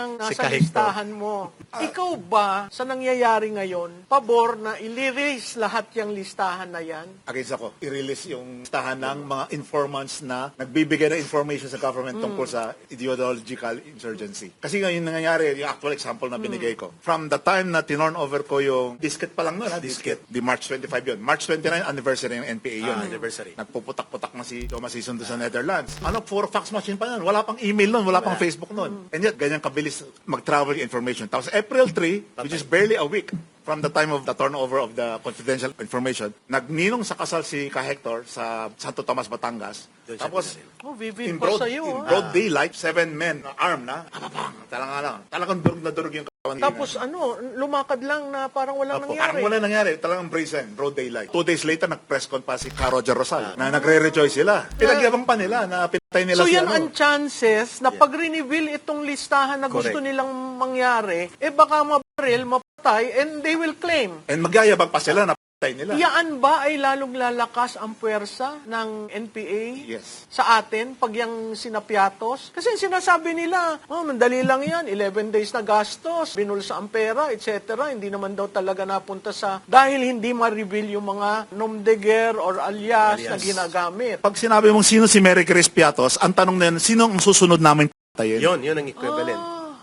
niyang Si nasa Kahictor. listahan mo. Ikaw ba, sa nangyayari ngayon, pabor na i-release lahat yung listahan na yan? Against ako, i-release yung listahan ng mga informants na nagbibigay ng information sa government tungkol sa ideological insurgency. Kasi ngayon nangyayari, yung actual example na binigay ko. From the time na tinorn over ko yung disket pa lang nun, disket. Di March 25 yun. March 29, anniversary ng NPA yun. Anniversary. Nagpuputak-putak na si Thomas Sison doon sa Netherlands. Puro fax machine pa yan. Wala pang email nun, wala pang Facebook nun. And yet, ganyan kabilis mag-travel yung information. Tapos April 3, which is barely a week from the time of the turnover of the confidential information, nagninong sa kasal si Kahector sa Santo Tomas, Batangas. Tapos, Vivid in pa broad, sa'yo. in broad daylight, 7 men armed na, talagang durog na durog yung kawan. Tapos lumakad lang na parang walang nangyari. Parang wala nangyari. Talagang brazen, broad daylight. 2 days later, nag-press con pa si Roger Rosal na nagre-rejoice sila. Pinagyabang pa nila na pinatay nila So si yan ang chances na pag-reveal itong listahan na gusto nilang mangyari, baka mabaril, mapatay, and they will claim. And magyayabang pa sila na patay nila. Yaan ba ay lalong lalakas ang puwersa ng NPA Yes. sa atin pag yung sinapiatos? Kasi sinasabi nila, mandali lang yan, 11 days na gastos, binulsa ang pera, etc. Hindi naman daw talaga napunta sa, dahil hindi ma-reveal yung mga nom de guerre or alias na ginagamit. Pag sinabi mong sino si Mary Grace Piatos, ang tanong na yun, sino ang susunod namin patayin? Yun ang equivalent.